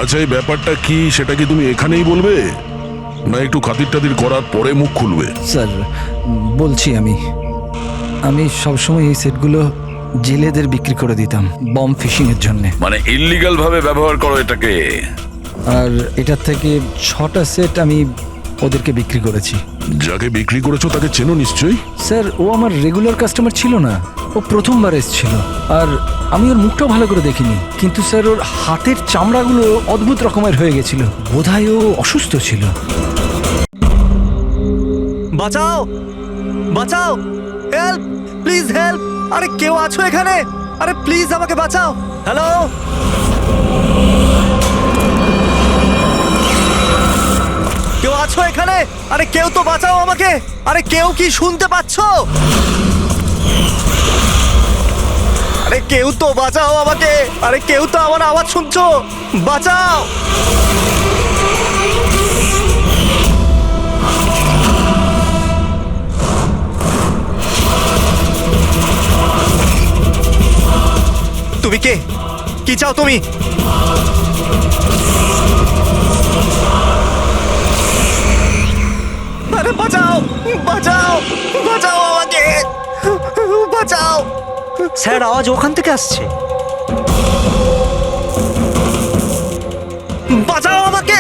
আচ্ছা, এই ব্যাপারটা কি সেটা কি তুমি এখানেই বলবে, না একটু খাতির টাতির করার পরে মুখ খুলবে? স্যার, বলছি আমি সবসময় এই সেটগুলো জেলেদের বিক্রি করে দিতাম বম ফিশিংয়ের জন্যে। মানে ইল্লিগাল ভাবে ব্যবহার করো এটাকে? আর এটার থেকে 6টা সেট আমি ওদেরকে বিক্রি করেছি। যাকে বিক্রি করেছো তাকে চেনো নিশ্চয়ই? স্যার, ও আমার রেগুলার কাস্টমার ছিল না, ও প্রথমবার এসেছিল। আর আমি ওর মুখটাও ভালো করে দেখিনি, কিন্তু স্যার ওর হাতের চামড়াগুলো অদ্ভুত রকমের হয়ে গেছিল। বোধহয় ও অসুস্থ ছিল। বাঁচাও, বাঁচাও, হেল্প, প্লিজ হেল্প। আরে কেউ আছো এখানে? আরে প্লিজ আমাকে বাঁচাও। হ্যালো, কেউ আছো এখানে? আরে কেউ তো বাঁচাও আমাকে। আরে কেউ কি শুনতে পাচ্ছো? আরে কেউ তো বাঁচাও আমাকে। আরে কেউ তো আমার আওয়াজ শুনছো? বাঁচাও। তুমি কে? কি চাও তুমি? আরে বাঁচাও, বাঁচাও, বাঁচাও আমাকে, বাঁচাও। স্যার, আওয়াজ ওখান থেকে আসছে। বাঁচাও আমাকে।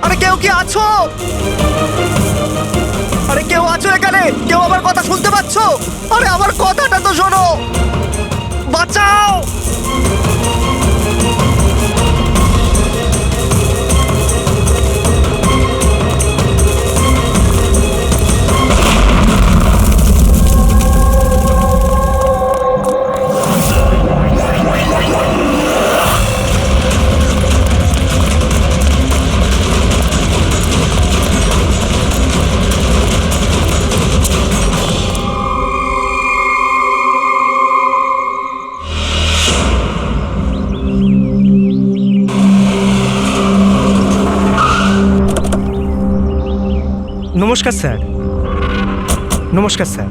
আরে কেউ কি আছো? আরে কেউ আছো এখানে? কেউ আমার কথা শুনতে পাচ্ছো? আরে আমার কথাটা তো শোনো। বাঁচাও। নমস্কার স্যার। নমস্কার স্যার।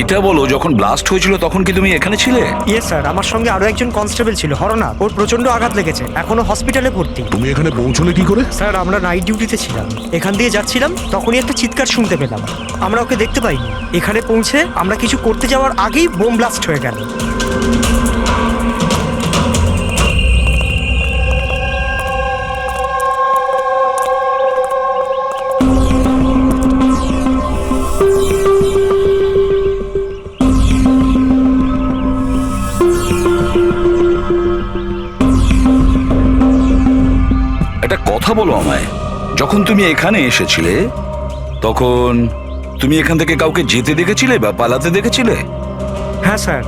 এটা বলো, যখন ব্লাস্ট হয়েছিল তখন কি তুমি এখানে ছিলে? ইয়ে স্যার, আমার সঙ্গে আরো একজন কনস্টেবল ছিল, হরনাথ। ওর প্রচন্ড আঘাত লেগেছে, এখনো হসপিটালে ভর্তি। তুমি এখানে পৌঁছলে কি করে? স্যার, আমরা নাইট ডিউটিতে ছিলাম, এখান দিয়ে যাচ্ছিলাম, তখনই একটা চিৎকার শুনতে পেলাম। আমরা ওকে দেখতে পাইনি। এখানে পৌঁছে আমরা কিছু করতে যাওয়ার আগেই বোম ব্লাস্ট হয়ে গেল। একটা কথা বলো আমায়, যখন তুমি এখানে এসেছিলে তখন তুমি এখান থেকে কাউকে যেতে দেখেছিলে বা পালাতে দেখেছিলে? হ্যাঁ স্যার,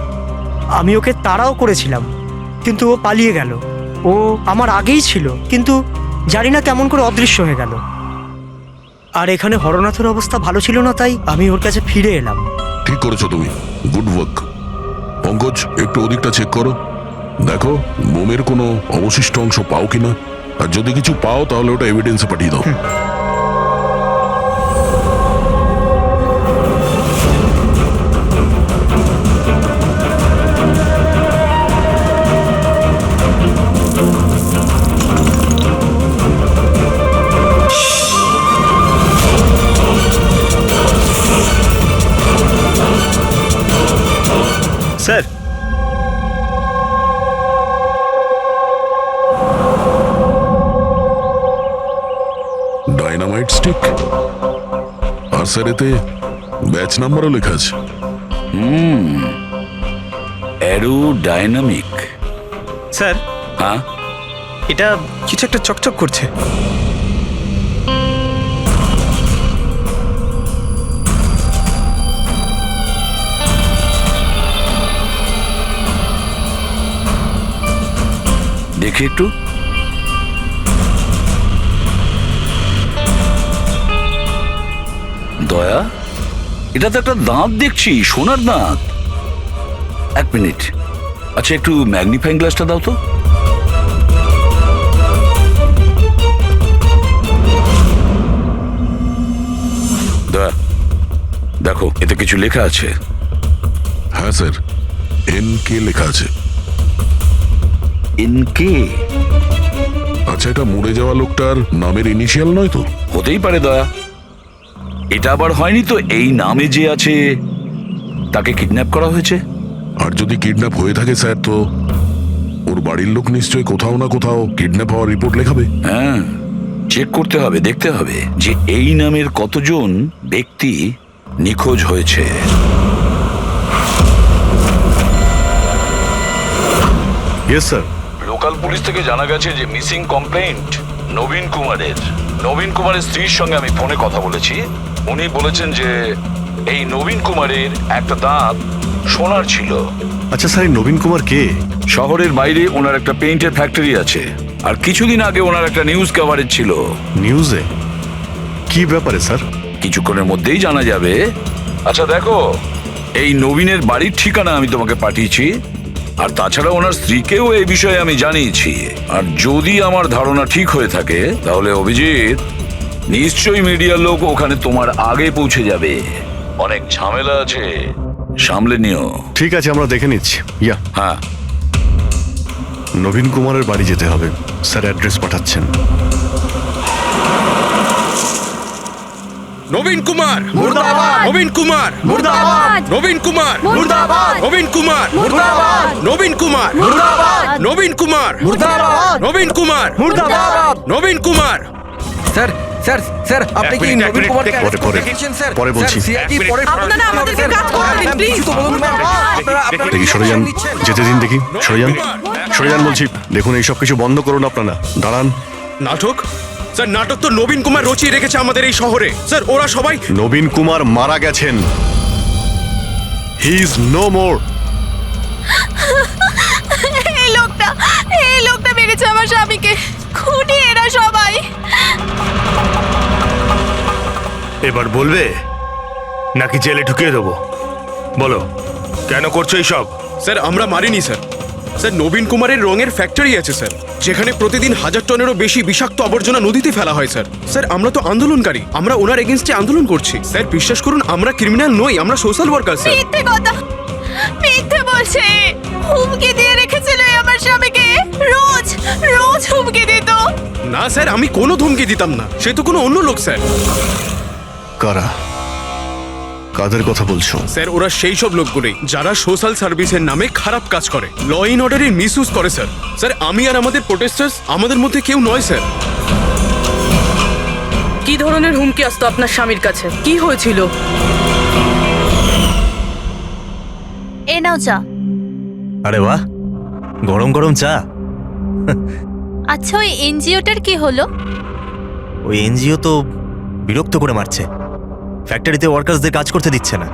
আমি ওকে তাড়াও করেছিলাম, কিন্তু ও পালিয়ে গেল। ও আমার আগেই ছিল, কিন্তু জানি না কেমন করে অদৃশ্য হয়ে গেল। আর এখানে হরনাথের অবস্থা ভালো ছিল না, তাই আমি ওর কাছে ফিরে এলাম। ঠিক করেছো তুমি, গুড ওয়ার্ক। পঙ্কজ, একটু ওদিকটা চেক করো, দেখো বোমের কোনো অবশিষ্ট অংশ পাও কিনা। আর যদি কিছু পাও তাহলে ওটা এভিডেন্সে পাঠিয়ে দাও। স্যার, ডাইনামাইট স্টিক, আর স্যার এতে ব্যাচ নাম্বারও লেখা আছে। Arrow dynamic. স্যার, হ্যাঁ, এটা কিছু একটা চকচক করছে। দেখি একটু। দয়া, এটা তো একটা দাঁত দেখছি, সোনার দাঁত। এক মিনিট, আচ্ছা একটু ম্যাগনিফাইং গ্লাসটা দাও তো। দয়া, দেখো এতে কিছু লেখা আছে। হ্যাঁ স্যার, NK লেখা আছে। NK? আচ্ছা, এটা মরে যাওয়া লোকটার নামের ইনিশিয়াল নয় তো? হতেই পারে দয়া। এটা আবার হয়নি তো এই নামে যে আছে তাকে কিডন্যাপ করা হয়েছে? আর যদি কিডন্যাপ হয়ে থাকে স্যার, তো ওর বাড়ির লোক নিশ্চয়ই কোথাও না কোথাও কিডন্যাপ হওয়ার রিপোর্ট লেখাবে। হ্যাঁ, চেক করতে হবে, দেখতে হবে যে এই নামের কতজন ব্যক্তি নিখোঁজ হয়েছে। Yes sir. লোকাল পুলিশ থেকে জানা গেছে যে মিসিং কমপ্লেন্ট নবীন কুমারের। নবীন কুমারের স্ত্রীর সঙ্গে আমি ফোনে কথা বলেছি। উনি বলেছেন যে এই নবীন কুমারের একটা দাঁত সোনার ছিল। আচ্ছা স্যার, এই নবীন কুমার কে? শহরের বাইরে ওনার একটা পেইন্টের ফ্যাক্টরি আছে, আর কিছুদিন আগে ওনার একটা নিউজ কভারেজ ছিল। নিউজে? কি ব্যাপারে স্যার? কিছুক্ষণের মধ্যেই জানা যাবে। আচ্ছা দেখো, এই নবীনের বাড়ির ঠিকানা আমি তোমাকে পাঠিয়েছি, আর তাছাড়া ওনার স্ত্রীকেও এই বিষয়ে আমি জানিয়েছি। আর যদি আমার ধারণা ঠিক হয়ে থাকে তাহলে অভিজিৎ, নিশ্চয়ই মিডিয়ার লোক ওখানে তোমার আগে পৌঁছে যাবে। অনেক ঝামেলা আছে, সামলে নিও। ঠিক আছে, আমরা দেখে নিচ্ছি। ইয়া, হ্যাঁ, নবীন কুমারের বাড়ি যেতে হবে। স্যার অ্যাড্রেস পাঠাচ্ছেন। নবীন কুমার মুর্দাবাদ! নবীন কুমার মুর্দাবাদ! নবীন কুমার মুর্দাবাদ! নবীন কুমার মুর্দাবাদ! নবীন কুমার মুর্দাবাদ! নবীন কুমার মুর্দাবাদ! নবীন কুমার মুর্দাবাদ! নবীন কুমার স্যার স্যার স্যার, আপনি কি মিনিট, নবীন কুমারকে পরে, arrest পরে। করতে দেখেছেন, স্যার? পরে বলছি। স্যার, CID পরে আপনারা আমাদেরকে কাজ করতে দিন, আপনি please। কিছু তো বলুন না। আপনারা দেখি সরে যান, নিচ্ছেন। যেতে দিন দেখি। সরে যান, সরে যান বলছি। দেখুন, এইসব কিছু বন্ধ করুন আপনারা। দাঁড়ান। নাটক স্যার, নাটক তো নবীন কুমার রচিয়ে রেখেছে আমাদের এই শহরে। স্যার, ওরা সবাই নবীন কুমার মারা গেছেন। He is no more. এই লোকটা মেরেছে আমার স্বামীকে। খুনি এরা সবাই। এবার বলবে নাকি জেলে ঢুকিয়ে দেবো? বলো, কেন করছো এইসব? স্যার, আমরা মারিনি স্যার। স্যার, নবীন কুমারের রঙের ফ্যাক্টরি আছে স্যার, যেখানে প্রতিদিন 1000 টনেরও বেশি বিষাক্ত আবর্জনা নদীতে ফেলা হয় স্যার। স্যার, আমরা তো আন্দোলনকারী, আমরা ওনার এগেনস্টে আন্দোলন করছি। স্যার, বিশ্বাস করুন, আমরা ক্রিমিনাল নই, আমরা সোশ্যাল ওয়ার্কার স্যার। মিথ্যে কথা, মিথ্যে বলছে। হুমকি দিয়ে রেখেছিল আমার স্বামীকে। রোজ রোজ হুমকি দিত। না স্যার, আমি কোনো ধমকি দিতাম না, সে তো কোনো অন্য লোক স্যার। কারা? কাদের কথা বলছো? স্যার, ওরা সেই সব লোকগুলোই যারা সোশ্যাল সার্ভিসের নামে খারাপ কাজ করে, ল ইন অর্ডারের মিসইউজ করে স্যার। স্যার, আমি আর আমাদের প্রোটেস্টার্স আমাদের মধ্যে কেউ নয় স্যার। কি ধরনের হুমকি আসতো আপনার স্বামীর কাছে? কি হয়েছিল? এ নাও চা। আরে বাহ, গরম গরম চা। আচ্ছা, ওই এনজিওটার কি হলো? ওই এনজিও তো বিরক্ত করে মারছে। ফ্যাক্টরিতে ওয়ার্কার্সদের কাজ করতে দিচ্ছে না।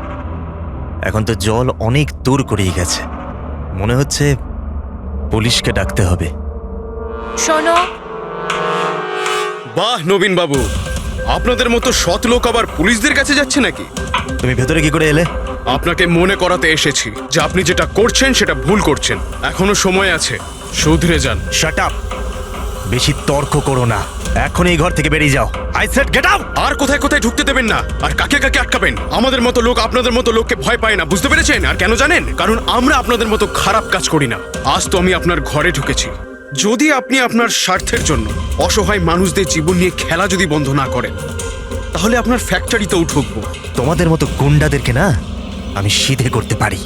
এখন তো জল অনেক দূর করেই গেছে। মনে হচ্ছে পুলিশকে ডাকতে হবে। শোনো, বাহ নবীন বাবু, আপনাদের মতো সৎ লোক আবার পুলিশদের কাছে যাচ্ছে নাকি? তুমি ভেতরে কি করে এলে? আপনাকে মনে করাতে এসেছি যে আপনি যেটা করছেন সেটা ভুল করছেন। এখনো সময় আছে, শুধরে যান। Shut up! বেশি তর্ক করো না। এখন এই ঘর থেকে বেরিয়ে যাও। I said get out! আর কোথায় কোথায় ঢুকতে দেবেন না, আর কাকে কাকে আটকাবেন। আমাদের মতো লোক আপনাদের মতো লোককে ভয় পায় না, বুঝতে পেরেছেন? আর কেন জানেন? কারণ আমরা আপনাদের মতো খারাপ কাজ করি না। আজ তো আমি আপনার ঘরে ঢুকেছি। যদি আপনি আপনার স্বার্থের জন্য অসহায় মানুষদের জীবন নিয়ে খেলা যদি বন্ধ না করেন, তাহলে আপনার ফ্যাক্টরিতেও ঢুকবো। তোমাদের মতো গুন্ডাদেরকে না আমি সিধে করতে পারি।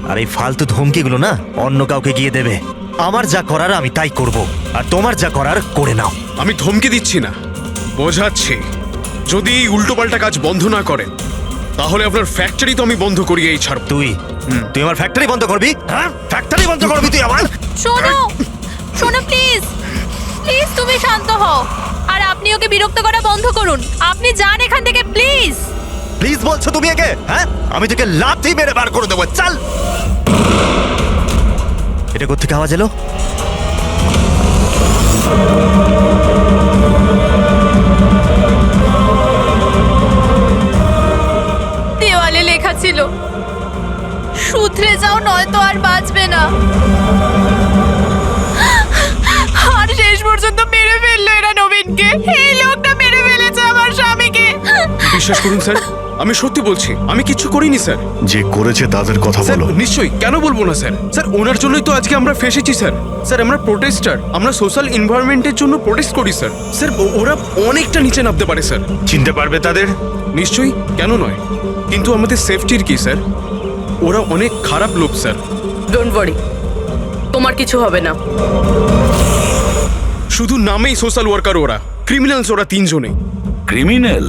আর এই ফালতু ধমকিগুলো না অন্য কাউকে গিয়ে দেবে। আমার যা করার আমি তাই করব, আর তোমার যা করার করে নাও। আমি ধমকি দিচ্ছি না, বোঝাচ্ছি। যদি এই উল্টোপাল্টা কাজ বন্ধ না করেন, তাহলে আপনার ফ্যাক্টরি তো আমি বন্ধ করিয়েই ছাড়ব। তুই আমার ফ্যাক্টরি বন্ধ করবি? হ্যাঁ, ফ্যাক্টরি বন্ধ করবি তুই আমার? শোনো, শোনো প্লিজ, প্লিজ তুমি শান্ত হও। আর আপনি ওকে বিরক্ত করা বন্ধ করুন। আপনি যান এখান থেকে প্লিজ। প্লিজ বলছো তুমি একে? হ্যাঁ, আমি তোকে লাথি মেরে বার করে দেবো। চল। এটা কোত্থেকে আওয়াজ এলো? দেওয়ালে লেখা ছিল, শুধরে যাও নয়তো আর বাঁচবে না। আর শেষ পর্যন্ত মেরে ফেললো এরা নবীনকে। এই লোকটা মেরে ফেলেছে আমার স্বামীকে। বিশ্বাস করুন স্যার, আমি সত্যি বলছি, আমি কিচ্ছু করিনি স্যার। যে করেছে তাদের কথা স্যার বলো। নিশ্চয়ই, কেন বলবো না স্যার। স্যার ওনার জন্যই তো আজকে আমরা ফেসেছি স্যার। স্যার আমরা প্রোটেস্টার, আমরা সোশ্যাল এনভায়রনমেন্টের জন্য প্রোটেস্ট করি স্যার। স্যার ওরা অনেকটা নিচে নামতে পারে স্যার। চিনতে পারবে তাদের? নিশ্চয়ই, কেন নয়, কিন্তু আমাদের সেফটির কি স্যার? ওরা অনেক খারাপ লোক স্যার। ডোন্ট ওয়ারি, তোমার কিছু হবে না। শুধু নামেই সোশ্যাল ওয়ার্কার, ওরা ক্রিমিনালস, ওরা তিনজনেই। ক্রিমিনাল?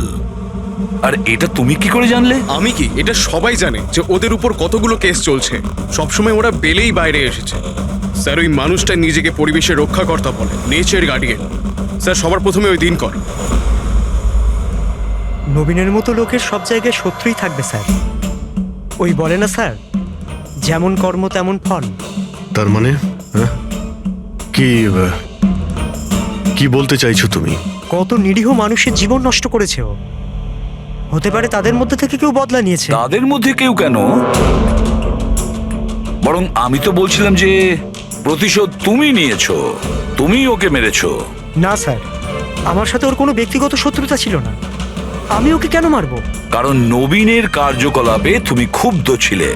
আর এটা তুমি কি করে জানলে? আমি কি, এটা সবাই জানে যে ওদের উপর কতগুলো কেস চলছে। সবসময় ওরা বেলেই বাইরে এসেছে স্যার। ওই মানুষটা নিজেকে পরিবেশের রক্ষাকর্তা বলে, নেচার গার্ডিয়ান। স্যার সবার প্রথমে ওই দিন কর। নবীনের মতো লোকের সব জায়গায় শত্রুই থাকবে স্যার। ওই বলে না স্যার, যেমন কর্ম তেমন ফল। তার মানে হ্যাঁ? কি বলতে চাইছো তুমি? কত নিরীহ মানুষের জীবন নষ্ট করেছে ও। হতে পারে তাদের মধ্যে থেকে কেউ বদলা নিয়েছে। তাদের মধ্যে কেউ কেন? বরং আমি তো বলছিলাম যে প্রতিশোধ তুমি নিয়েছো, তুমি ওকে মেরেছো। না স্যার, আমার সাথে ওর কোনো ব্যক্তিগত শত্রুতা ছিল না। আমি ওকে কেন মারবো? কারণ নবীনের কার্যকলাপে তুমি ক্ষুব্ধ ছিলে।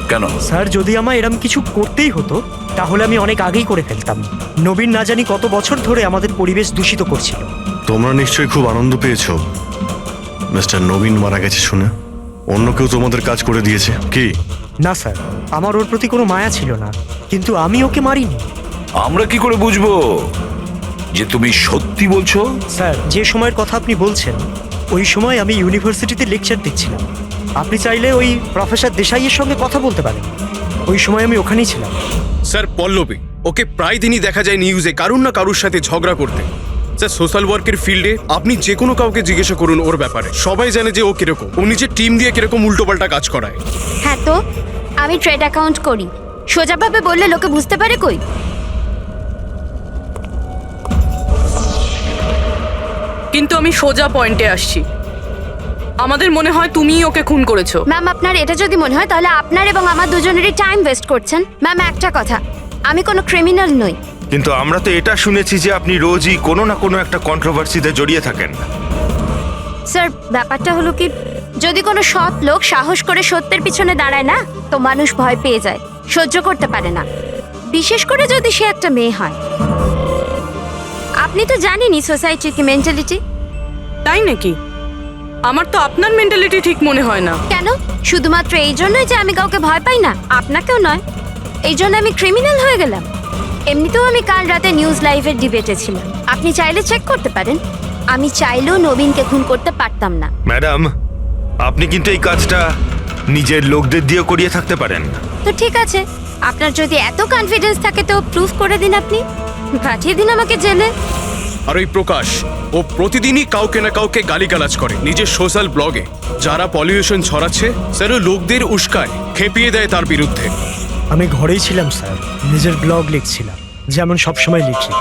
কেন? স্যার যদি আমায় এরম কিছু করতেই হতো তাহলে আমি অনেক আগেই করে ফেলতাম। নবীন না জানি কত বছর ধরে আমাদের পরিবেশ দূষিত করছিল। তোমরা নিশ্চয়ই খুব আনন্দ পেয়েছো মিস্টার নবীন মারা গেছে শুনে। অন্য কেউ তোমাদের কাজ করে দিয়েছে কি? না স্যার, আমার ওর প্রতি কোনো মায়া ছিল না, কিন্তু আমি ওকে মারিনি। আমরা কি করে বুঝবো যে তুমি সত্যি বলছো? স্যার যে সময়ের কথা আপনি বলছেন ওই সময় আমি ইউনিভার্সিটিতে লেকচার দিচ্ছিলাম। আপনি চাইলে ওই প্রফেসর দেশাইয়ের সঙ্গে কথা বলতে পারেন। ওই সময় আমি ওখানেই ছিলাম। স্যার পল্লবী, ওকে প্রায় দিনই দেখা যায় নিউজে কারুর না কারুর সাথে ঝগড়া করতে। স্যার সোশ্যাল ওয়ার্কের ফিল্ডে আপনি যে কোনো কাউকে জিজ্ঞাসা করুন ওর ব্যাপারে, সবাই জানে যে ও কিরকম, ও নিজের টিম দিয়ে কিরকম উল্টোপাল্টা কাজ করায়। হ্যাঁ তো আমি ট্রেড অ্যাকাউন্ট করি, সোজাভাবে বললে লোকে বুঝতে পারে কই। কিন্তু আমি সোজা পয়েন্টে আসছি। আমাদের মনে হয় তুমিই ওকে খুন করেছো। ম্যাম আপনার এটা যদি মনে হয় তাহলে আপনার এবং আমার দুজনেরই টাইম ওয়েস্ট করছেন। ম্যাম একটা কথা, আমি কোনো ক্রিমিনাল নই। কিন্তু আমরা তো এটা শুনেছি যে আপনি রোজই কোনো না কোনো একটা কন্ট্রোভার্সিতে জড়িয়ে থাকেন। স্যার ব্যাপারটা হলো কি, যদি কোনো সৎ লোক সাহস করে সত্যের পিছনে দাঁড়ায় না তো মানুষ ভয় পেয়ে যায়, সহ্য করতে পারে না, বিশেষ করে যদি সে একটা মেয়ে হয়। আপনি তো জানেনই সোসাইটির কি মেন্টালিটি। তাই নাকি? আমার তো আপনার মেন্টালিটি ঠিক মনে হয় না। কেন? শুধুমাত্র এই জন্যই যে আমি কাউকে ভয় পাই না? আপনাকেও নয়, এই জন্য আমি ক্রিমিনাল হয়ে গেলাম? এমনিতেও আমি কাল রাতে নিউজ লাইভের ডিবেটে ছিলাম, আপনি চাইলে চেক করতে পারেন। আমি চাইলেও নবীনকে খুন করতে পারতাম না। ম্যাডাম, আপনি কিন্তু এই কাজটা নিজের লোকদের দিয়ে করিয়ে থাকতে পারেন। তো ঠিক আছে, আপনার যদি এত কনফিডেন্স থাকে তো প্রুফ করে দিন, আপনি পাঠিয়ে দিন আমাকে জেলে। আর ওই প্রকাশ, ও প্রতিদিনই কাউকে না কাউকে গালিগালাজ করে নিজের সোশ্যাল ব্লগে। যারা পলিউশন ছড়াচ্ছে স্যার ও লোকদের উস্কায়, খেপিয়ে দেয় তার বিরুদ্ধে। আমি ঘরেই ছিলাম স্যার, নিজের ব্লগ লিখছিলাম, যেমন সবসময় লিখি।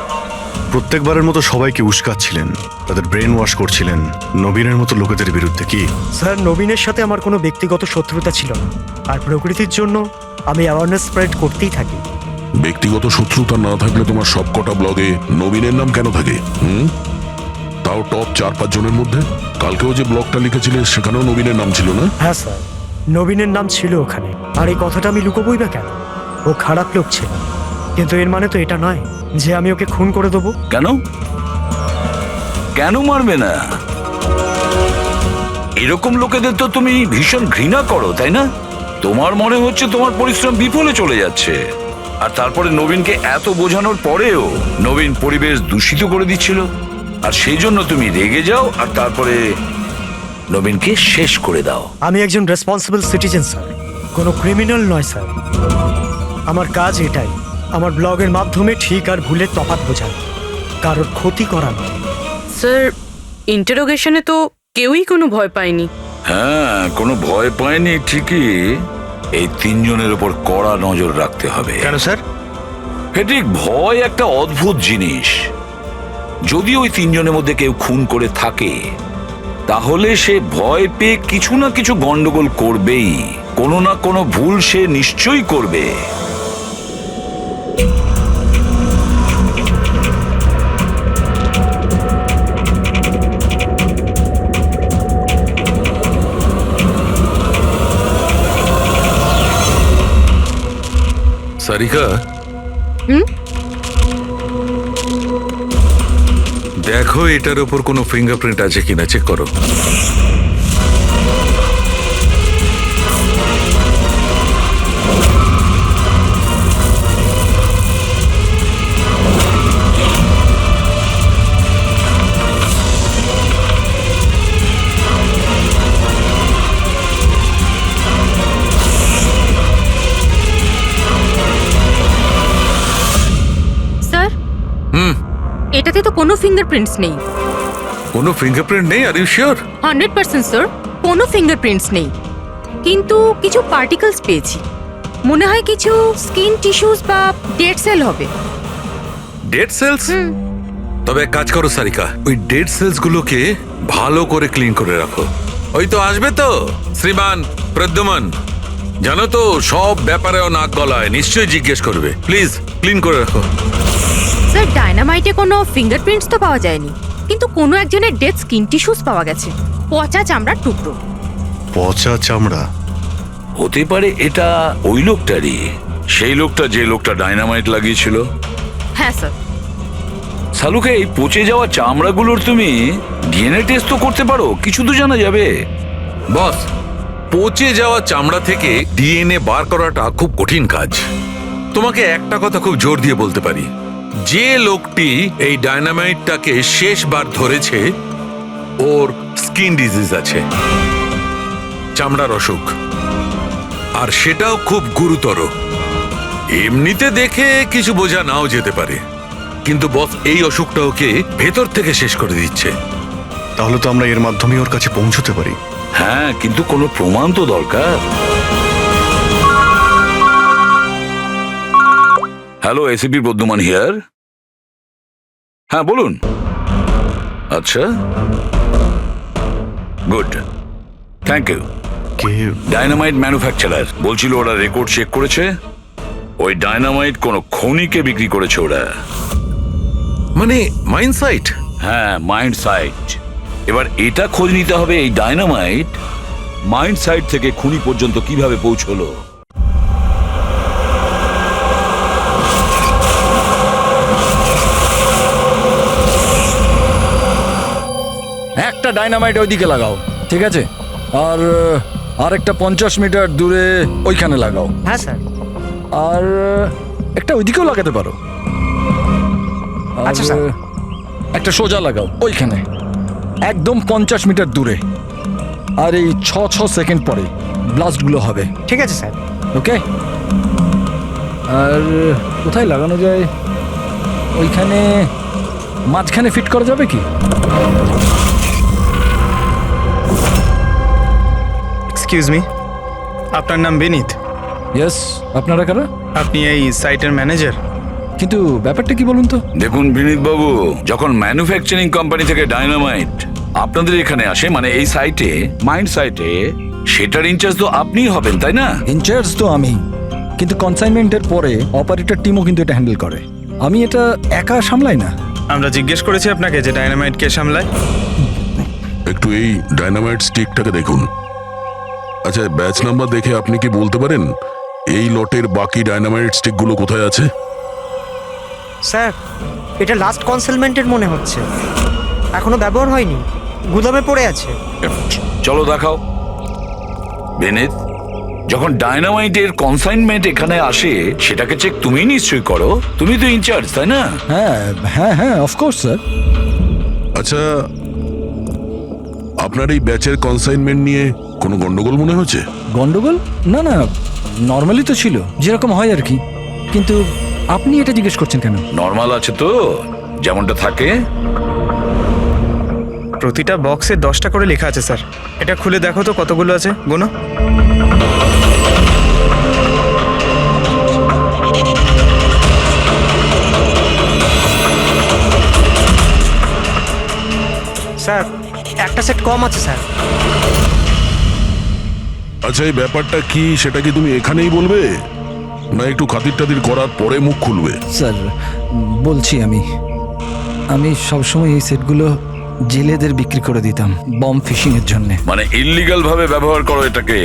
প্রত্যেকবারের মতো সবাইকে উস্কাচ্ছিলেন, তাদের ব্রেন ওয়াশ করছিলেন নবীনের মতো লোকেদের বিরুদ্ধে কি? স্যার নবীনের সাথে আমার কোনো ব্যক্তিগত শত্রুতা ছিল না, আর প্রকৃতির জন্য আমি অ্যাওয়ারনেস স্প্রেড করতেই থাকি। ব্যক্তিগত শত্রুতা না থাকলে তোমার সবকটা ব্লগে নবীনের নাম কেন থাকে? তাও টপ 4-5 জনের মধ্যে। কালকেও যে ব্লগটা লিখেছিলে সেখানেও নবীনের নাম ছিল না? হ্যাঁ স্যার, নবীনের নাম ছিল ওখানে। আর এই কথাটা আমি লুকোবই বা কেন? ও খারাপ লোক ছিল, কিন্তু এর মানে তো এটা নয় যে আমি ওকে খুন করে দেবো। কেন? কেন মারবে না? এরকম লোকেদের তো তুমি ভীষণ ঘৃণা করো, তাই না? তোমার মনে হচ্ছে তোমার পরিশ্রম বিফলে চলে যাচ্ছে, আর তারপরে নবীনকে এত বোঝানোর পরেও নবীন পরিবেশ দূষিত করে দিচ্ছিল, আর সেই জন্য তুমি রেগে যাও আর তারপরে নবীনকে শেষ করে দাও। আমি একজন রেসপন্সিবল সিটিজেন স্যার, কোনো ক্রিমিনাল নয় স্যার। আমার কাজ এটাই, আমার ব্লগের মাধ্যমে ঠিক আর ভুলের তফাৎ বোঝানো, কারোর ক্ষতি করা নয়। স্যার ইন্টারোগেশনে তো কেউই কোনো ভয় পায়নি। হ্যাঁ, কোনো ভয় পায়নি ঠিকই, এই 3 জনের উপর কড়া নজর রাখতে হবে। কেন স্যার? ফেডরিক, ভয় একটা অদ্ভুত জিনিস। যদি ওই 3 জনের মধ্যে কেউ খুন করে থাকে তাহলে সে ভয় পেয়ে কিছু না কিছু গন্ডগোল করবেই, কোনো না কোনো ভুল সে নিশ্চয়ই করবে। সারিকা দেখো এটার ওপর কোনো ফিঙ্গারপ্রিন্ট আছে কিনা চেক করো। স্যার এটাতে তো কোনো ফিঙ্গারপ্রিন্টস নেই। কোনো ফিঙ্গারপ্রিন্ট নেই? Are you sure? 100% স্যার, কোনো ফিঙ্গারপ্রিন্টস নেই, কিন্তু কিছু পার্টিকেলস পেয়েছি। মনে হয় কিছু স্কিন টিস্যুস বা ডেড সেল হবে। Dead cells? তবে এক কাজ করো সারিকা, ওই ডেড সেলস গুলোকে ভালো করে ক্লিন করে রাখো। ওই তো আসবে তো শ্রীমান প্রদ্যুমন, জানো তো সব ব্যাপারেও নাক গলায়, নিশ্চয়ই জিজ্ঞেস করবে। প্লিজ ক্লিন করে রাখো। স্যার ডায়নামাইটে কোনো ফিঙ্গারপ্রিন্টস তো পাওয়া যায়নি, কিন্তু কোনো একজনের ডেড স্কিন টিস্যুস পাওয়া গেছে, পচা চামড়ার টুকরো। পচা চামড়া? হতে পারে এটা ওই লোকটারই, সেই লোকটা যে লোকটা ডায়নামাইট লাগিয়েছিল। হ্যাঁ স্যার। সালুকে এই পচে যাওয়া চামড়াগুলোর তুমি ডিএনএ টেস্ট তো করতে পারো, কিছু তো জানা যাবে। বস, পচে যাওয়া চামড়া থেকে ডিএনএ বার করাটা খুব কঠিন কাজ। তোমাকে একটা কথা খুব জোর দিয়ে বলতে পারি, যে লোকটি এই ডায়নামাইটটাকে শেষবার ধরেছে ওর স্কিন ডিজিজ আছে, চামড়ার অসুখ, আর সেটাও খুব গুরুতর। এমনিতে দেখে কিছু বোঝা নাও যেতে পারে, কিন্তু বস এই অসুখটা ওকে ভেতর থেকে শেষ করে দিচ্ছে। তাহলে তো আমরা এর মাধ্যমে ওর কাছে পৌঁছতে পারি। হ্যাঁ, কিন্তু কোনো প্রমাণ তো দরকার। Hello, ACP Pradyuman here. হ্যাঁ বলুন। আচ্ছা, গুড, থ্যাংক ইউ। কে? ডায়নামাইট ম্যানুফ্যাকচারার বলছিল ওরা রেকর্ড চেক করেছে, ওই ডায়নামাইট কোনো খনিকে বিক্রি করেছে ওরা। মানে মাইন্ড সাইট? হ্যাঁ, মাইন্ড সাইট। এবার এটা খোঁজ নিতে হবে এই ডায়নামাইট মাইন্ড সাইট থেকে খুনি পর্যন্ত কিভাবে পৌঁছলো। একটা ডাইনামাইট ওইদিকে লাগাও, ঠিক আছে? আর আরেকটা 50 মিটার দূরে ওইখানে লাগাও। হ্যাঁ স্যার। আর একটা ওইদিকেও লাগাতে পারো। আচ্ছা স্যার। একটা সোজা লাগাও ওইখানে, একদম 50 মিটার দূরে। আর এই 6 সেকেন্ড পরে ব্লাস্টগুলো হবে। ঠিক আছে স্যার। ওকে। আর কোথায় লাগানো যায়? ওইখানে মাঝখানে ফিট করা যাবে কি? এক্সকিউজ মি, আপনার নাম বিনীত? ইয়েস। আপনারা কারা? আপনি এই সাইটের ম্যানেজার? কিন্তু ব্যাপারটা কি বলুন তো? দেখুন বিনীত বাবু, যখন ম্যানুফ্যাকচারিং কোম্পানি থেকে ডায়নামাইট আপনাদের এখানে আসে, মানে এই সাইটে, মাইন্ড সাইটে, সেটার ইনচার্জ তো আপনিই হবেন, তাই না? ইনচার্জ তো আমি, কিন্তু কনসাইনমেন্টের পরে অপারেটর টিমও কিন্তু এটা হ্যান্ডেল করে। আমি এটা একা সামলাই না। আমরা জিজ্ঞেস করেছি আপনাকে যে ডায়নামাইট কে সামলায়। একটু এই ডায়নামাইট স্টিকটাকে দেখুন। আচ্ছা, ব্যাচ নাম্বার দেখে আপনি কি বলতে পারেন এই লটের বাকি ডায়নামাইট স্টিকগুলো কোথায় আছে? স্যার, এটা লাস্ট কনসেলমেন্টের মনে হচ্ছে, এখনো ব্যবহার হয়নি, গুদামে পড়ে আছে। চলো দেখাও। বিনীত, যখন ডায়নামাইটের কনসাইনমেন্ট এখানে আসে সেটাকে চেক তুমি নিশ্চয়ই করো, তুমি তো ইনচার্জ, তাই না? হ্যাঁ হ্যাঁ হ্যাঁ, অফকোর্স স্যার। আচ্ছা, আপনার এই ব্যাচের কনসাইনমেন্ট নিয়ে কোনো গন্ডগোল মনে হচ্ছে? গন্ডগোল? না না, নর্মালি তো ছিল, যেরকম হয় আর কি। কিন্তু আপনি এটা জিজ্ঞেস করছেন কেন? নর্মাল আছে তো, যেমনটা থাকে। প্রতিটা বক্সে 10টা করে লেখা আছে স্যার। এটা খুলে দেখো তো কতগুলো আছে, গোনো। স্যার, একটা সেট কম আছে স্যার। আচ্ছা, এই ব্যাপারটা কি সেটা কি তুমি এখানেই বলবে, না একটু খাতির টাতির করার পরে মুখ খুলবে? স্যার বলছি, আমি সবসময় এই সেটগুলো জেলেদের বিক্রি করে দিতাম বম ফিশিং এর জন্য। মানে ইল্লিগাল ভাবে ব্যবহার করো এটাকে।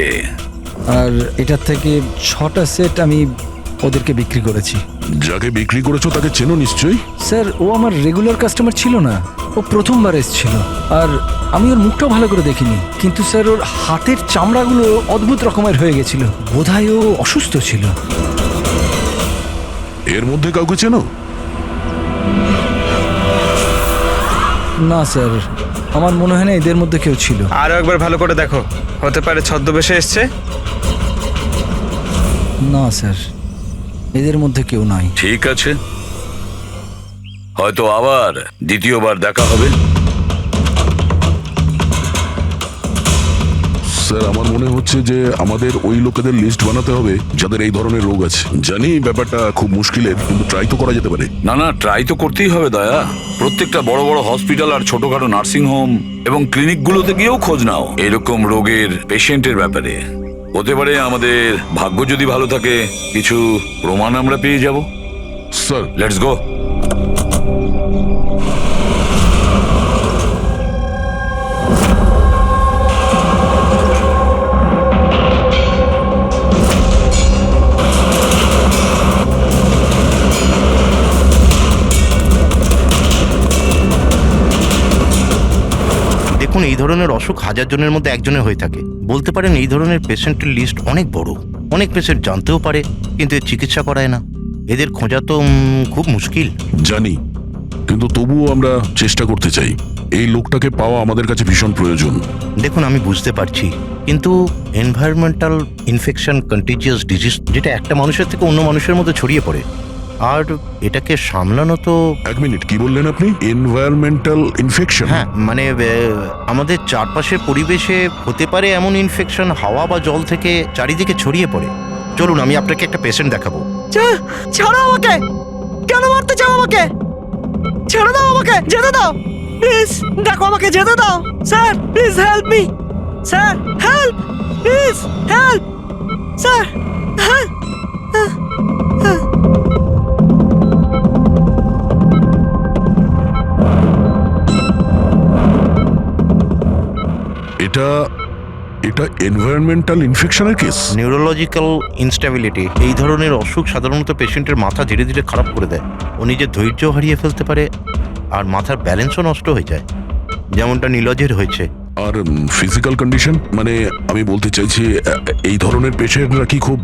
আর এটার থেকে 6টা সেট আমি ওদেরকে বিক্রি করেছি। যাকে বিক্রি করেছো তাকে চেনো নিশ্চয়ই। স্যার ও আমার রেগুলার কাস্টমার ছিল না, ও প্রথমবার এসেছিল। আর আমি ওর মুখটাও ভালো করে দেখিনি, কিন্তু স্যার ওর হাতের চামড়াগুলো অদ্ভুত রকমের হয়ে গেছিল। বোধহয় ও অসুস্থ ছিল। এর মধ্যে কাউকে চেনো? না স্যার, আমার মনে হয় না এদের মধ্যে কেউ ছিল। আরও একবার ভালো করে দেখো, হতে পারে ছদ্মবেশে এসছে। না স্যার, এদের মধ্যে কেউ নাই। ঠিক আছে, হয়তো আবার দ্বিতীয়বার দেখা হবে। স্যার আমার মনে হচ্ছে যে আমাদের ওই লোকেদের লিস্ট বানাতে হবে যাদের এই ধরনের রোগ আছে। জানি ব্যাপারটা খুব মুশকিলের, কিন্তু ট্রাই তো করা যেতে পারে। না না, ট্রাই তো করতেই হবে দয়া। প্রত্যেকটা বড় বড় হসপিটাল আর ছোটখাটো নার্সিং হোম এবং ক্লিনিকগুলোতে গিয়েও খোঁজ নাও এরকম রোগের পেশেন্টের ব্যাপারে। হতে পারে আমাদের ভাগ্য যদি ভালো থাকে কিছু প্রমাণ আমরা পেয়ে যাব। Sir let's go. দেখুন, এই ধরনের অসুখ হাজার জনের মধ্যে একজনের হয়ে থাকে। বলতে পারেন এই ধরনের পেশেন্টের লিস্ট অনেক বড়। অনেক পেশেন্ট জানতেও পারে কিন্তু এর চিকিৎসা করায় না। এদের খোঁজা তো খুব মুশকিল। জানি, কিন্তু তবুও আমরা চেষ্টা করতে চাই। এই লোকটাকে পাওয়া আমাদের কাছে ভীষণ প্রয়োজন। দেখুন, আমি বুঝতে পারছি, কিন্তু এনভায়রনমেন্টাল ইনফেকশন কন্টিজিয়াস ডিজিজ, যেটা একটা মানুষের থেকে অন্য মানুষের মধ্যে ছড়িয়ে পড়ে, আর এটাকে সামলানো তো। এক মিনিট, কি বললেন আপনি? Environmental infection? হ্যাঁ, মানে আমাদের চারপাশের পরিবেশে হতে পারে এমন ইনফেকশন হাওয়া বা জল থেকে চারিদিকে ছড়িয়ে পড়ে। চলুন আমি আপনাকে একটা পেশেন্ট দেখাবো। ছাড়ো আমাকে! কেন মারতে চাও আমাকে? ছেড়ে দাও আমাকে, যেতে দাও প্লিজ। দেখো, আমাকে যেতে দাও sir, please help me sir, help please, help sir, help. এটা এটা এনভায়রনমেন্টাল ইনফেকশনের কেস। নিউরোলজিক্যাল ইনস্টেবিলিটি, এই ধরনের অসুখ সাধারণত পেশেন্টের মাথা ধীরে ধীরে খারাপ করে দেয়। ও নিজের ধৈর্য হারিয়ে ফেলতে পারে আর মাথার ব্যালেন্সও নষ্ট হয়ে যায়, যেমনটা নীলজের হয়েছে। আর ফিজিক্যাল কন্ডিশন, মানে আমি বলতে চাইছি এই ধরনের পেশেন্টরা কি খুব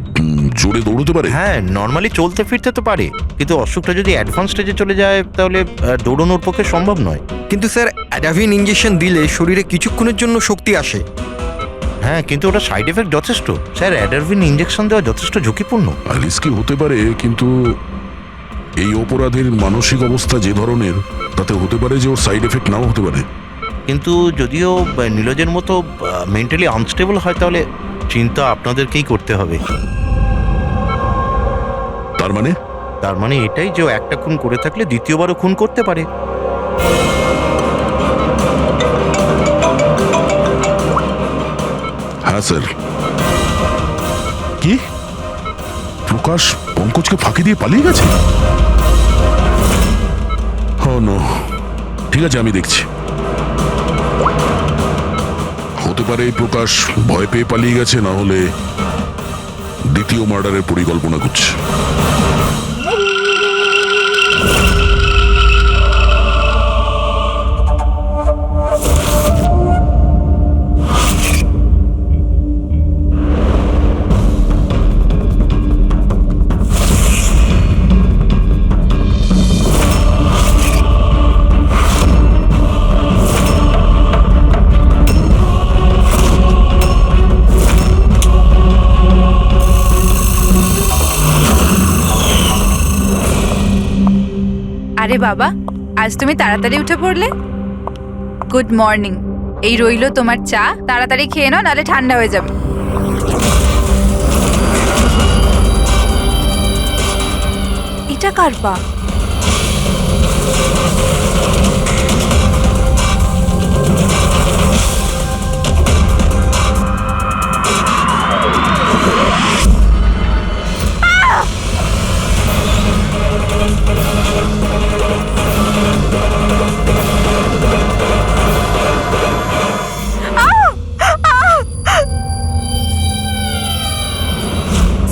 জোরে দৌড়তে পারে? হ্যাঁ, নর্মালি চলতে ফিরতে তো পারে, কিন্তু অসুখটা যদি অ্যাডভান্স স্টেজে চলে যায় তাহলে দৌড়ানোর পক্ষে সম্ভব নয়। কিন্তু স্যার, অ্যাডাভিন ইঞ্জেকশন দিলে শরীরে কিছুক্ষণের জন্য শক্তি আসে। হ্যাঁ, কিন্তু ওটা সাইড এফেক্ট যথেষ্ট। স্যার, অ্যাডাভিন ইঞ্জেকশন দেওয়া যথেষ্ট ঝুঁকিপূর্ণ। রিস্কি হতে পারে, কিন্তু এই অপরাধের মানসিক অবস্থা যে ধরনের, তাতে হতে পারে যে ওর সাইড এফেক্ট নাও হতে পারে। কিন্তু যদিও নীলজের মতো মেন্টালি আনস্টেবল হয়, তাহলে চিন্তা আপনাদেরকেই করতে হবে। তার মানে এটাই যে একটা খুন করে থাকলে দ্বিতীয়বারও খুন করতে পারে। হ্যাঁ স্যার। কি প্রকাশ পঙ্কজকে ফাঁকি দিয়ে পালিয়ে গেছে? নো, ঠিক আছে, আমি দেখছি। হতে পারে এই প্রকাশ ভয় পেয়ে পালিয়ে গেছে, না হলে দ্বিতীয় মার্ডারের পরিকল্পনা করছে। আরে বাবা, আজ তুমি তাড়াতাড়ি উঠে পড়লে। Good morning. এই রইলো তোমার চা, তাড়াতাড়ি খেয়ে নাও, নাহলে ঠান্ডা হয়ে যাবে। এটা কার পা?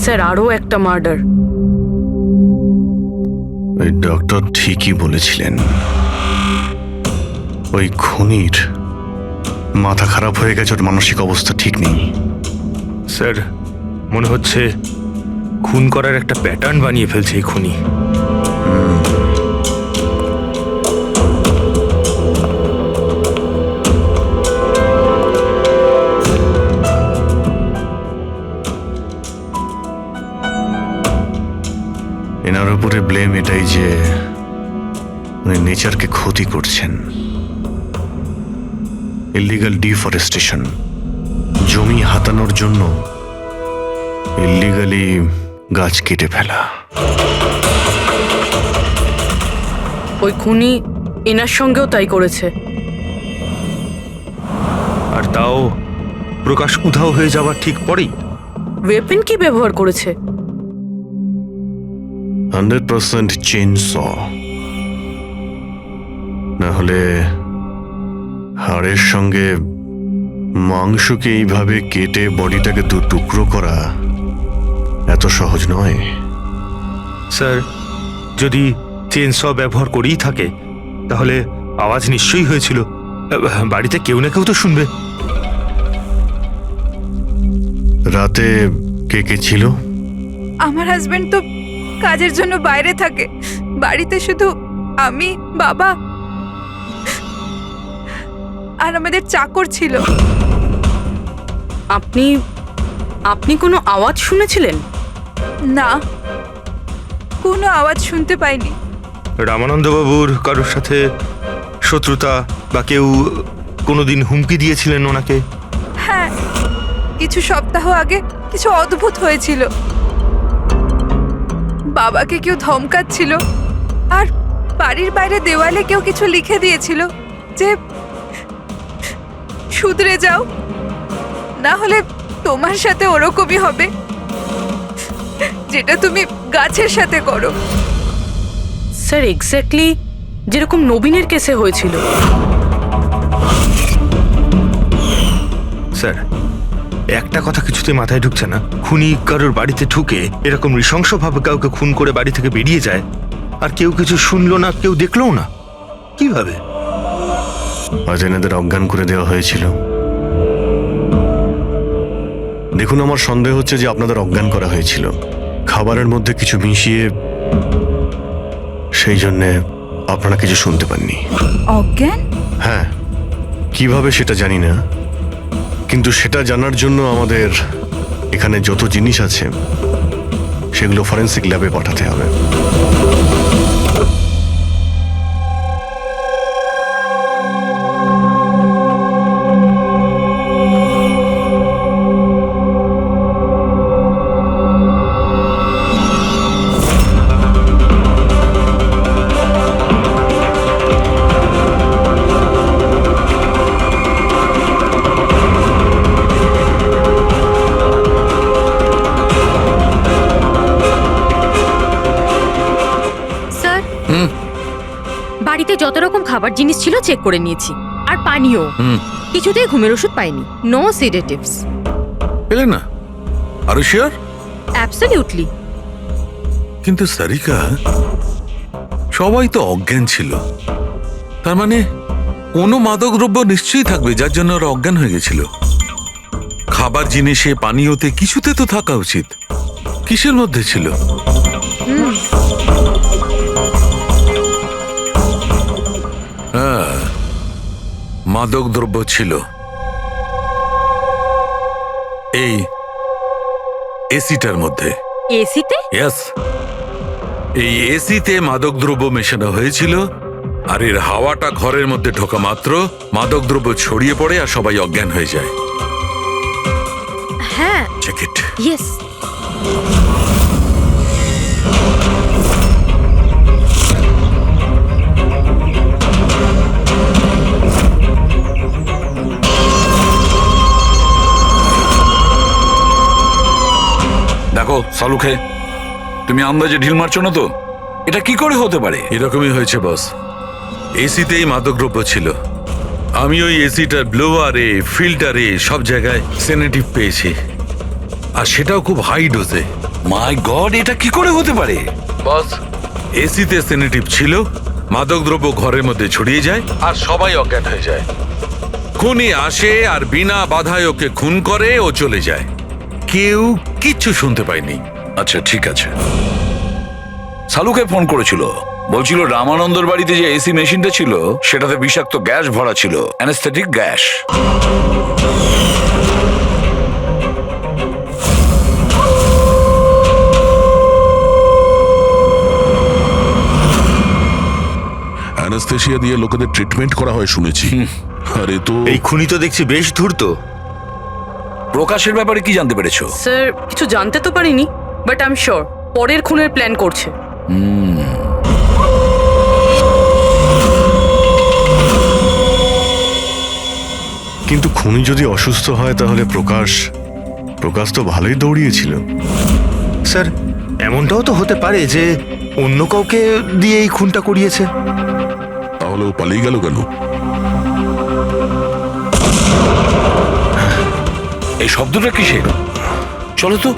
স্যার, আরও একটা মার্ডার। ওই ডক্টর ঠিকই বলেছিলেন, ওই খুনির মাথা খারাপ হয়ে গেছে, ওর মানসিক অবস্থা ঠিক নেই। স্যার মনে হচ্ছে খুন করার একটা প্যাটার্ন বানিয়ে ফেলছে এই খুনি। এনার উপরে ব্লেম এটাই যে উনি নেচারকে ক্ষতি করছেন। ইল্লিগাল ডিফরেস্টেশন, জমি হাতানোর জন্য ইল্লিগালি গাছ কেটে ফেলা। ওই খুনি এনার সঙ্গেও তাই করেছে। আর তাও প্রকাশ উধাও হয়ে যাওয়ার ঠিক পরেই। ওয়েপেন কি ব্যবহার করেছে? 100% চেন স, না হলে হাড়ের সঙ্গে মাংসকে এইভাবে কেটে বডিটাকে দু টুকরো করা এত সহজ নয়। স্যার যদি চেন স ব্যবহার করেই থাকে তাহলে আওয়াজ নিশ্চয়ই হয়েছিল। বাড়িতে কেউ না কেউ তো শুনবে। রাতে কে কে ছিল? আমার হাজবেন্ড তো কাজের জন্য বাইরে থাকে, বাড়িতে শুধু আমি, বাবা আর আমাদের চাকর ছিল। আপনি আপনি কোনো আওয়াজ শুনেছিলেন? না, কোনো আওয়াজ শুনতে পাইনি। রামানন্দবাবুর কারোর সাথে শত্রুতা বা কেউ কোনোদিন হুমকি দিয়েছিলেন ওনাকে? হ্যাঁ, কিছু সপ্তাহ আগে কিছু অদ্ভুত হয়েছিল। বাবাকে কেউ ধমকাচ্ছিল আর বাড়ির বাইরে দেওয়ালে কেউ কিছু লিখে দিয়েছিল যে শুধরে যাও, না হলে তোমার সাথে ওরকমই হবে যেটা তুমি গাছের সাথে করো। স্যার এক্স্যাক্টলি যেরকম নবীনের কেসে হয়েছিল। স্যার একটা কথা কিছুতে মাথায় ঢুকছে না, খুনি কারোর বাড়িতে ঢুকে এরকম নৃশংসভাবে কাউকে খুন করে বাড়ি থেকে বেরিয়ে যায় আর কেউ কিছু শুনলো না, কেউ দেখলোও না, কিভাবে? আজ এনাদের অজ্ঞান করে দেওয়া হয়েছিল। দেখুন, আমার সন্দেহ হচ্ছে যে আপনাদের অজ্ঞান করা হয়েছিল খাবারের মধ্যে কিছু মিশিয়ে, সেই জন্যে আপনারা কিছু শুনতে পাননি। অজ্ঞান? হ্যাঁ, কিভাবে সেটা জানি না, কিন্তু সেটা জানার জন্য আমাদের এখানে যত জিনিস আছে সেগুলো ফরেন্সিক ল্যাবে পাঠাতে হবে। বাড়িতে যত রকম খাবার জিনিস ছিল চেক করে নিয়েছি, আর পানিও। কিছুতেই ঘুমের ওষুধ পাইনি, নো সিডেটিভস। পেলে না? আরো শিওর? অ্যাবসলিউটলি। কিন্তু সারিকা, সবাই তো অজ্ঞান ছিল, তার মানে কোনো মাদক দ্রব্য নিশ্চয়ই থাকবে যার জন্য ওরা অজ্ঞান হয়ে গেছিল। খাবার জিনিসে, পানীয়তে, কিছুতে তো থাকা উচিত। কিসের মধ্যে ছিল? হ্যাঁ, মাদক দ্রব্য ছিল। এই এসিটার মধ্যে। এসিতে? ইয়েস, এই এসিতে মাদক দ্রব্য মেশানো হয়েছিল, আর এর হাওয়াটা ঘরের মধ্যে ঢোকা মাত্র মাদক দ্রব্য ছড়িয়ে পড়ে আর সবাই অজ্ঞান হয়ে যায়। হ্যাঁ, চেক ইট। ইয়েস। দেখো সালুখে, তুমি আন্দাজে ঢিল মারছো না তো? এটা কি করে হতে পারে? এরকমই হয়েছে বস, এসিতেই মাদকদ্রব্য ছিল। আমি ওই এসিটার ব্লোয়ারে, ফিল্টারে সব জায়গায় সেনেটিভ পেয়েছি, আর সেটাও খুব হাই ডোজে। মাই গড, এটা কি করে হতে পারে? বস, এসিতে সেনেটিভ ছিল, মাদকদ্রব্য ঘরের মধ্যে ছড়িয়ে যায় আর সবাই অজ্ঞান হয়ে যায়। খুনি আসে আর বিনা বাধায় ওকে খুন করে, ও চলে যায়। কেউ কিচ্ছু শুনতে পায়নি। আচ্ছা ঠিক আছে। সালুকে ফোন করেছিল, বলছিল রামানন্দর বাড়িতে যে এসি মেশিনটা ছিল সেটাতে বিষাক্ত গ্যাস ভরা ছিল, অ্যানেস্থেটিক গ্যাস। অ্যানেস্থেশিয়া দিয়ে লোকেদের ট্রিটমেন্ট করা হয় শুনেছি। আরে তো এই খুনি তো দেখছি বেশ ধূর্ত। প্রকাশের ব্যাপারে কি জানতে পেরেছো? স্যার কিছু জানতে তো পারিনি, বাট আই এম শিওর পরের খুনের প্ল্যান করছে। কিন্তু খুনি যদি অসুস্থ হয় তাহলে প্রকাশ তো ভালোই দৌড়িয়েছিল। স্যার এমনটাও তো হতে পারে যে অন্য কাউকে দিয়ে এই খুনটা করিয়েছে। তাহলে ও পালিয়ে গেল কেন? এই শব্দটা কিসের? চলো তো।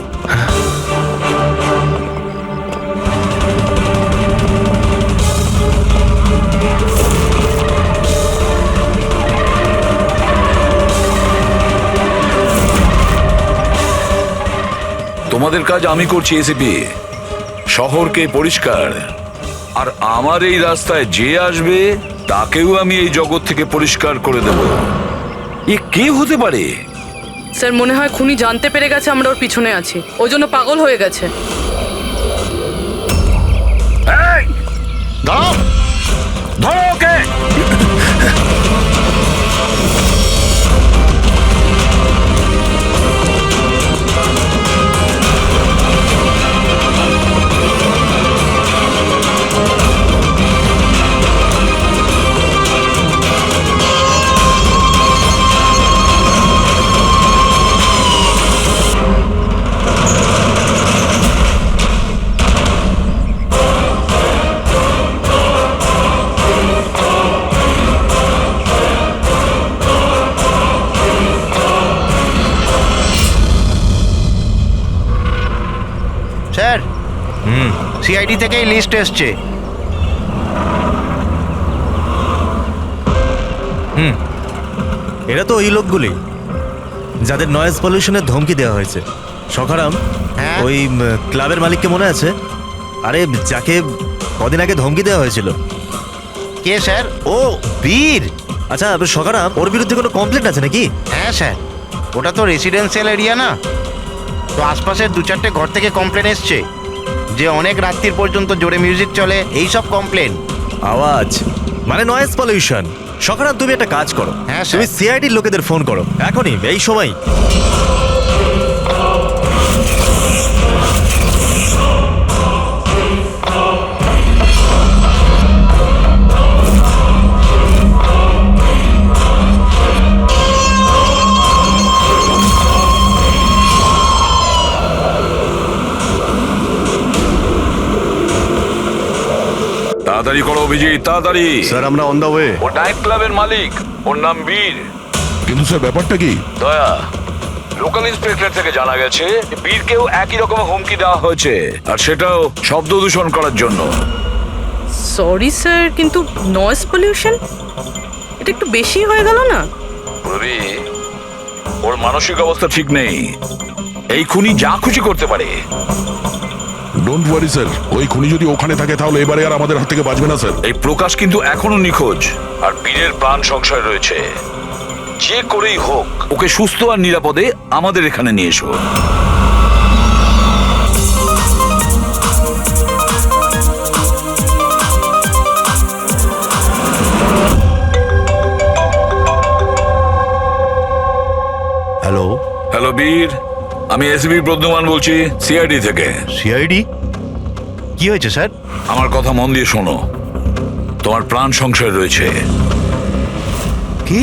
তোমাদের কাজ আমি করছি এসিপি, শহরকে পরিষ্কার, আর আমার এই রাস্তায় যে আসবে তাকেও আমি এই জগৎ থেকে পরিষ্কার করে দেব। এ কে হতে পারে? স্যার মনে হয় খুনি জানতে পেরে গেছে আমরা ওর পিছনে আছি, ওই জন্য পাগল হয়ে গেছে। দাঁড়াও, ধরো ওকে। স্যার, সিআইডি থেকেই লিস্ট এসছে। এরা তো ওই লোকগুলি যাদের নয়েজ পলিউশনের ধমকি দেওয়া হয়েছে। সখারাম, ওই ক্লাবের মালিককে মনে আছে? আরে যাকে কদিন আগে ধমকি দেওয়া হয়েছিল। কে স্যার? ও বীর। আচ্ছা সখারাম, ওর বিরুদ্ধে কোনো কমপ্লেন্ট আছে নাকি? হ্যাঁ স্যার, ওটা তো রেসিডেন্সিয়াল এরিয়া না, তো আশপাশের 2-4টে ঘর থেকে কমপ্লেন এসছে যে অনেক রাত্রির পর্যন্ত জোরে মিউজিক চলে, এইসব কমপ্লেন। আওয়াজ মানে নয়েজ পলিউশন। সখারাম তুমি একটা কাজ করো, হ্যাঁ তুমি সিআইডির লোকেদের ফোন করো এখনই, এই সময়। তাড়াতাড়ি করো অভিজিৎ, তাড়াতাড়ি। স্যার আমরা অন দা ওয়ে। ও নাইট ক্লাবের মালিক, ওর নাম বীর। কিন্তু স্যার ব্যাপারটা কি? দয়া, লোকাল ইন্সপেক্টর থেকে জানা গেছে বীরকেও একই রকম হুমকি দেওয়া হয়েছে, আর সেটাও শব্দ দূষণ করার জন্য। সরি স্যার, কিন্তু নয়েজ পলিউশন এটা একটু বেশি হয়ে গেল না? রবি, ওর মানসিক অবস্থা ঠিক নেই, এই খুনি যা খুশি করতে পারে। ডোন্ট ওয়ারি স্যার, ওই খুনি যদি ওখানে থাকে তাহলে এবারে আর আমাদের হাত থেকে বাঁচবে না স্যার। এই প্রকাশ কিন্তু এখনো নিখোঁজ, আর বীরের প্রাণ সংশয় রয়েছে। যে করেই হোক ওকে সুস্থ আর নিরাপদে আমাদের এখানে নিয়ে এসো। হ্যালো। হ্যালো বীর, আমি এসবি প্রদ্যুমান বলছি, সিআইডি থেকে। সিআইডি? কি হয়েছে স্যার? আমার কথা মন দিয়ে শোনো, তোমার প্রাণ সংশয় রয়েছে। কি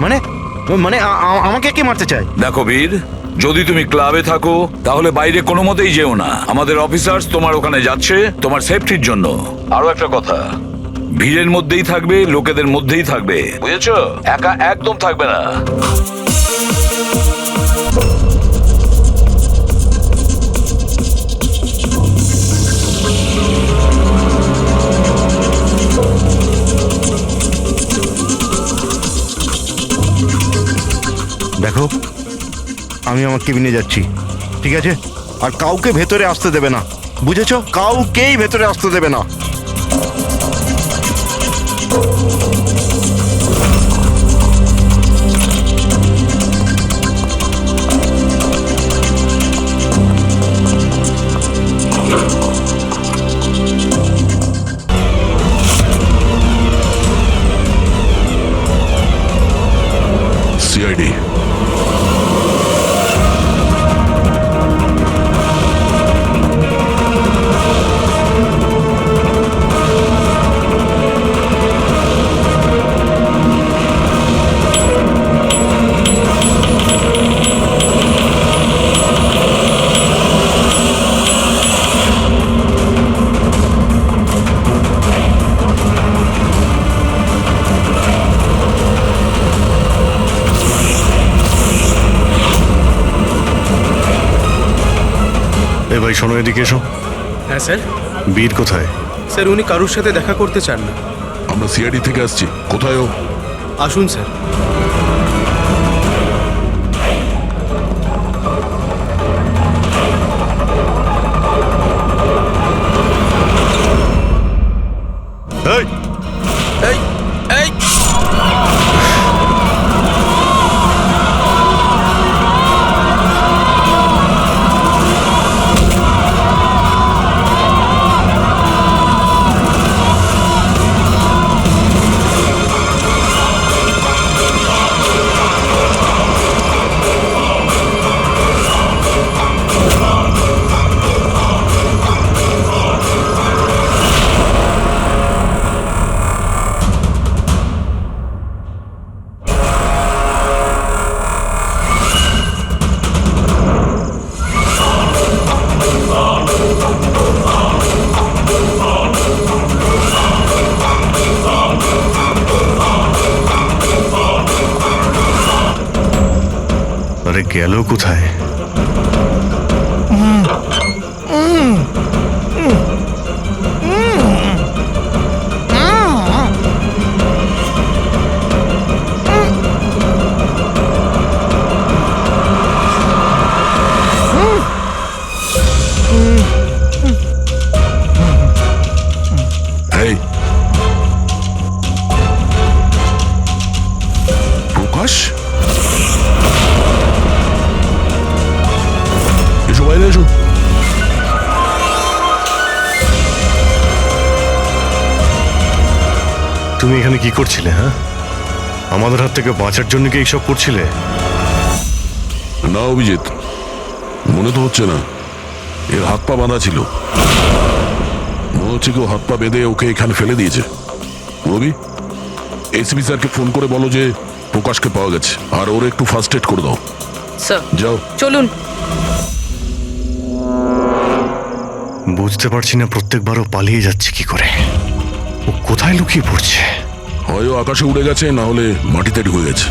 মানে? মানে আমাকে কে মারতে চায়? দেখো বীর, যদি তুমি ক্লাবে থাকো তাহলে বাইরে কোনো মতেই যেও না। আমাদের অফিসার্স তোমার ওখানে যাচ্ছে তোমার সেফটির জন্য। আরো একটা কথা, ভিড়ের মধ্যেই থাকবে, লোকেদের মধ্যেই থাকবে, বুঝেছো? একা একদম থাকবে না। দেখো, আমি আমার কেবিনে যাচ্ছি, ঠিক আছে? আর কাউকে ভেতরে আসতে দেবে না, বুঝেছো? কাউকেই ভেতরে আসতে দেবে না। সিআইডি। এ ভাই শোনো, এদিকে এসো। হ্যাঁ স্যার। বীর কোথায়? স্যার উনি কারোর সাথে দেখা করতে চান না। আমরা সিআইডি থেকে আসছি। কোথায় ও? আসুন স্যার। এই এই এই আরে গেল কোথায়? এই প্রকাশ, এসো বাইরে এসো। তুমি এখানে কি করছিলে? হ্যাঁ, আমাদের হাত থেকে বাঁচার জন্য কি এইসব করছিলে? না অভিজিৎ, মনে তো হচ্ছে না। এর হাত পা বাঁধা ছিল, মনে হচ্ছে কেউ হাত পা বেঁধে ওকে এখানে ফেলে দিয়েছে। রবি, এসপি স্যারকে ফোন করে বলো যে প্রকাশকে পাওয়া গেছে, আর ওর একটু ফার্স্ট এড করে দাও। স্যার যাও। চলুন। বুঝতে পারছি না প্রত্যেকবারও পালিয়ে যাচ্ছে কি করে। ও কোথায় লুকিয়ে পড়ছে? হয় ও আকাশে উড়ে গেছে, না হলে মাটিতে ঢুকে গেছে।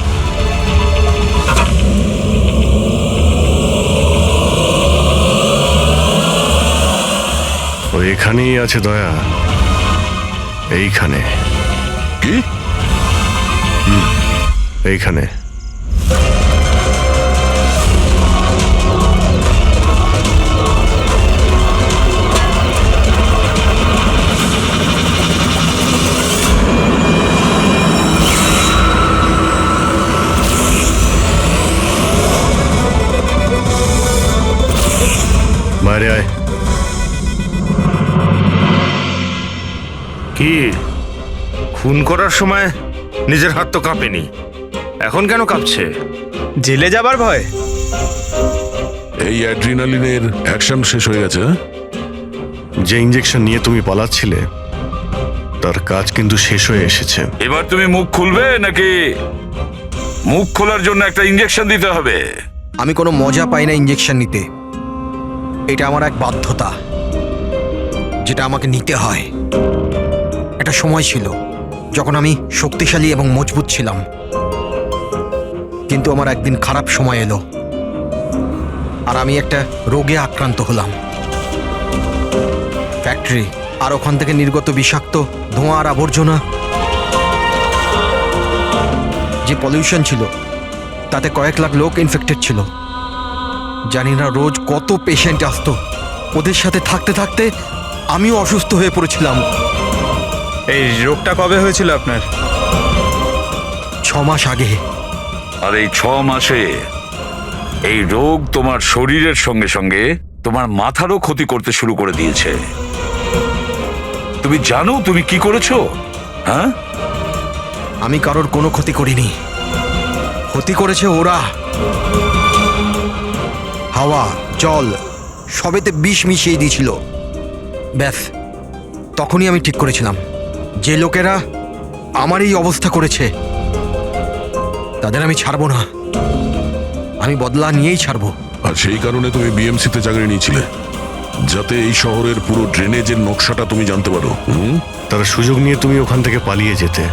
ও এখানেই আছে দয়া, এইখানে। কি? এইখানে। বাইরে আয়। কি খুন করার সময় নিজের হাত তো কাঁপেনি, এখন কেন কাঁপছে? জেলে যাবার ভয়। এই অ্যাড্রিনালিনের অ্যাকশন শেষ হয়ে গেছে। হ্যাঁ? যে ইঞ্জেকশন নিয়ে তুমি পালাচ্ছিলে তার কাজ কিন্তু শেষ হয়ে এসেছে। এবার তুমি মুখ খুলবে নাকি মুখ খোলার জন্য একটা ইঞ্জেকশন দিতে হবে? আমি কোনো মজা পাই না ইঞ্জেকশন নিতে। এটা আমার এক বাধ্যতা, যেটা আমাকে নিতে হয়। একটা সময় ছিল যখন আমি শক্তিশালী এবং মজবুত ছিলাম, কিন্তু আমার একদিন খারাপ সময় এলো আর আমি একটা রোগে আক্রান্ত হলাম। ফ্যাক্টরি আর ওখান থেকে নির্গত বিষাক্ত ধোঁয়া আর আবর্জনা, যে পলিউশন ছিল তাতে কয়েক লাখ লোক ইনফেক্টেড ছিল। জানি না রোজ কত পেশেন্ট আসতো। ওদের সাথে থাকতে থাকতে আমিও অসুস্থ হয়ে পড়েছিলাম। এই রোগটা কবে হয়েছিল আপনার? 6 মাস আগে। আর এই 6 মাসে এই রোগ তোমার শরীরের সঙ্গে সঙ্গে তোমার মাথারও ক্ষতি করতে শুরু করে দিয়েছে। তুমি জানো তুমি কি করেছো? হ্যাঁ, আমি কারোর কোনো ক্ষতি করিনি, ক্ষতি করেছে ওরা। হাওয়া, জল সবেতে বিষ মিশিয়ে দিয়েছিল। ব্যাস, তখনই আমি ঠিক করেছিলাম যে লোকেরা আমার এই অবস্থা করেছে তাদের আমি ছাড়বো না, আমি বদলা নিয়েই ছাড়বো। আর সেই কারণে তুমি বিএমসিতে চাকরি নিয়েছিলে, যাতে এই শহরের পুরো ড্রেনেজের নকশাটা তুমি জানতে পারো। তারা সুযোগ নিয়ে তুমি ওখান থেকে পালিয়ে যেতে,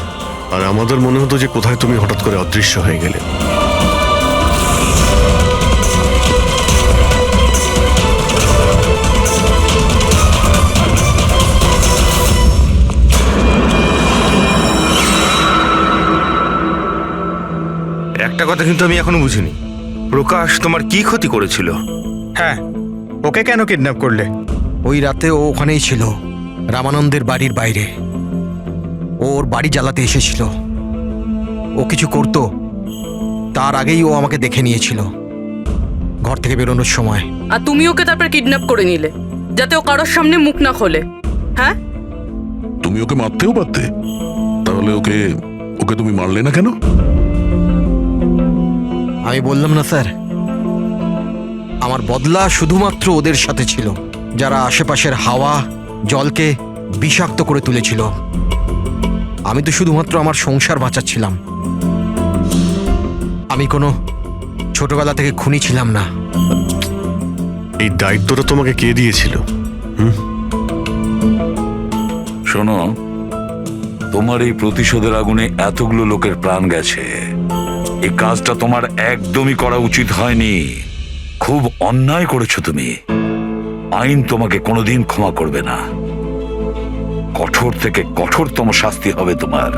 আর আমাদের মনে হতো যে কোথায় তুমি হঠাৎ করে অদৃশ্য হয়ে গেলে। একটা কথা কিন্তু আমি এখনো বুঝিনি, প্রকাশ তোমার কি ক্ষতি করেছিল? হ্যাঁ, ওকে কেন কিডন্যাপ করলে? ওই রাতে ও ওখানেই ছিল, রামানন্দের বাড়ির বাইরে। ওর বাড়ি জ্বালাতে এসেছিল। ও কিছু করতো তার আগেই ও আমাকে দেখে নিয়েছিল ঘর থেকে বেরোনোর সময়। আর তুমি ওকে তারপর কিডন্যাপ করে নিলে যাতে ও কারোর সামনে মুখ না খোলে। হ্যাঁ, তুমি ওকে মারতেও পারতে, তাহলে ওকে ওকে তুমি মারলে না কেন? আমি বললাম না স্যার, আমার বদলা শুধুমাত্র ওদের সাথে ছিল, যারা আশেপাশের হাওয়া জলকে বিষাক্ত করে তুলেছিল। আমি তো শুধুমাত্র আমার সংসার বাঁচাচ্ছিলাম। আমি কোনো ছোটবেলা থেকে খুনি ছিলাম না। এই দায়িত্বটা তোমাকে কে দিয়েছিল? শোনো, তোমার এই প্রতিশোধের আগুনে এতগুলো লোকের প্রাণ গেছে। এই কাজটা তোমার একদমই করা উচিত হয়নি। খুব অন্যায় করেছো তুমি। আইন তোমাকে কোনোদিন ক্ষমা করবে না। কঠোর থেকে কঠোরতম শাস্তি হবে তোমার।